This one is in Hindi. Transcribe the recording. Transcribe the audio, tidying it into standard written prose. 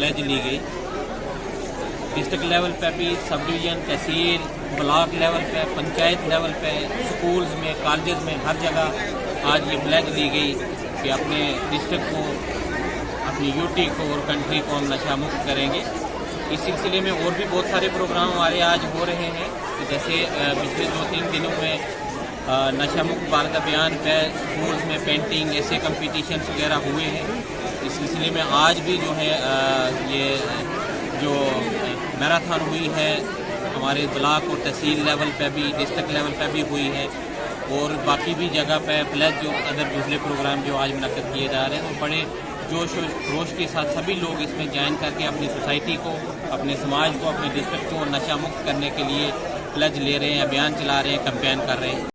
प्लेज ली गई। डिस्ट्रिक्ट लेवल पे भी, सब डिवीज़न, तहसील, ब्लॉक लेवल पे, पंचायत लेवल पे, स्कूल्स में, कॉलेजेस में, हर जगह आज ये प्लेज ली गई कि अपने डिस्ट्रिक्ट को, अपनी यूटी को और कंट्री को हम नशा मुक्त करेंगे। इस सिलसिले में और भी बहुत सारे प्रोग्राम हमारे आज हो रहे हैं कि जैसे पिछले 2-3 दिनों में नशा मुक्त भारत अभियान पे स्कूल्स में पेंटिंग ऐसे कंपटीशंस वगैरह हुए हैं। इस सिलसिले में आज भी जो है ये जो मैराथन हुई है हमारे ब्लॉक और तहसील लेवल पे भी, डिस्ट्रिक्ट लेवल पे भी हुई है और बाकी भी जगह पे प्लस जो अदर दूसरे प्रोग्राम जो आज मुनक्किद किए जा रहे हैं, तो बड़े जोश और खरोश के साथ सभी लोग इसमें ज्वाइन करके अपनी सोसाइटी को, अपने समाज को, अपने डिस्ट्रिक्ट को नशा मुक्त करने के लिए प्लेज ले रहे हैं, अभियान चला रहे हैं, कैंपेन कर रहे हैं।